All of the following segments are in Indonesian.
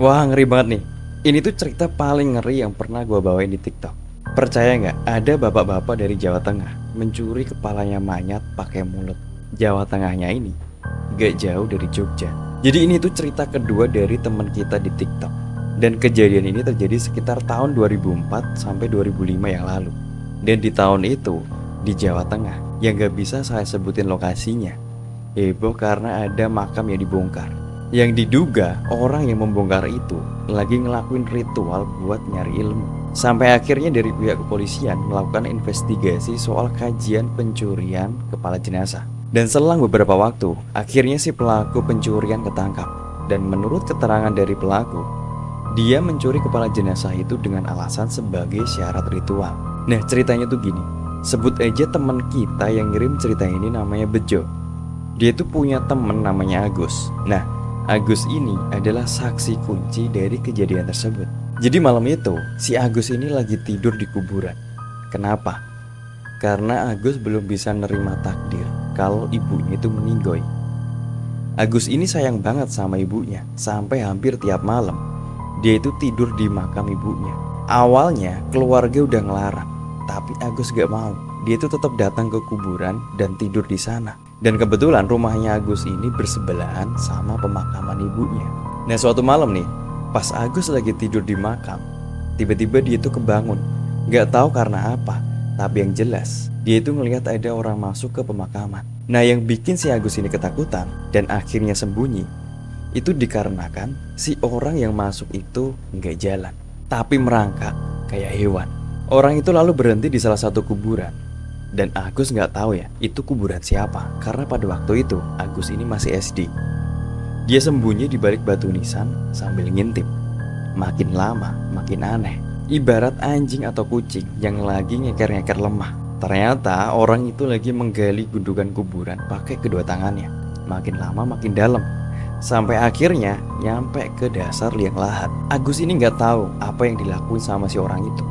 Wah, ngeri banget nih. Ini tuh cerita paling ngeri yang pernah gue bawain di TikTok. Percaya nggak, ada bapak-bapak dari Jawa Tengah mencuri kepalanya mayat pakai mulut. Jawa Tengahnya ini gak jauh dari Jogja. Jadi ini tuh cerita kedua dari teman kita di TikTok. Dan kejadian ini terjadi sekitar tahun 2004 sampai 2005 yang lalu. Dan di tahun itu, di Jawa Tengah, yang gak bisa saya sebutin lokasinya, heboh karena ada makam yang dibongkar. Yang diduga orang yang membongkar itu lagi ngelakuin ritual buat nyari ilmu. Sampai akhirnya dari pihak kepolisian melakukan investigasi soal kajian pencurian kepala jenazah. Dan selang beberapa waktu, akhirnya si pelaku pencurian ketangkap. Dan menurut keterangan dari pelaku, dia mencuri kepala jenazah itu dengan alasan sebagai syarat ritual. Nah, ceritanya tuh gini. Sebut aja teman kita yang ngirim cerita ini namanya Bejo. Dia tuh punya temen namanya Agus. Nah, Agus ini adalah saksi kunci dari kejadian tersebut. Jadi malam itu, si Agus ini lagi tidur di kuburan. Kenapa? Karena Agus belum bisa nerima takdir kalau ibunya itu meninggoy. Agus ini sayang banget sama ibunya, sampai hampir tiap malam dia itu tidur di makam ibunya. Awalnya keluarga udah ngelarang, tapi Agus gak mau. Dia itu tetap datang ke kuburan dan tidur di sana. Dan kebetulan rumahnya Agus ini bersebelahan sama pemakaman ibunya. Nah, suatu malam nih, pas Agus lagi tidur di makam, tiba-tiba dia itu kebangun. Gak tahu karena apa, tapi yang jelas dia itu ngelihat ada orang masuk ke pemakaman. Nah, yang bikin si Agus ini ketakutan dan akhirnya sembunyi, itu dikarenakan si orang yang masuk itu gak jalan, tapi merangkak kayak hewan. Orang itu lalu berhenti di salah satu kuburan. Dan Agus nggak tahu ya itu kuburan siapa, karena pada waktu itu Agus ini masih SD. Dia sembunyi di balik batu nisan sambil ngintip. Makin lama makin aneh, ibarat anjing atau kucing yang lagi ngeker-ngeker lemah. Ternyata orang itu lagi menggali gundukan kuburan pakai kedua tangannya. Makin lama makin dalam, sampai akhirnya nyampe ke dasar liang lahat. Agus ini nggak tahu apa yang dilakuin sama si orang itu,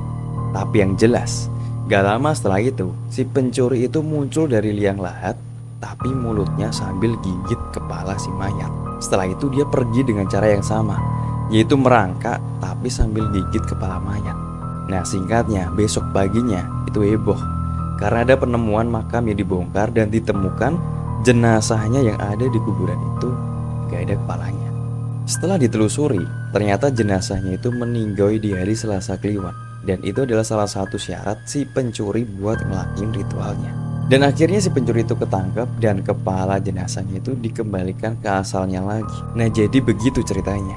tapi yang jelas gak lama setelah itu, si pencuri itu muncul dari liang lahat, tapi mulutnya sambil gigit kepala si mayat. Setelah itu dia pergi dengan cara yang sama, yaitu merangkak tapi sambil gigit kepala mayat. Nah, singkatnya, besok paginya itu heboh karena ada penemuan makam yang dibongkar dan ditemukan jenazahnya yang ada di kuburan itu gak ada kepalanya. Setelah ditelusuri, ternyata jenazahnya itu meninggoy di hari Selasa Kliwon. Dan itu adalah salah satu syarat si pencuri buat ngelakuin ritualnya. Dan akhirnya si pencuri itu ketangkep dan kepala jenazahnya itu dikembalikan ke asalnya lagi. Nah, jadi begitu ceritanya.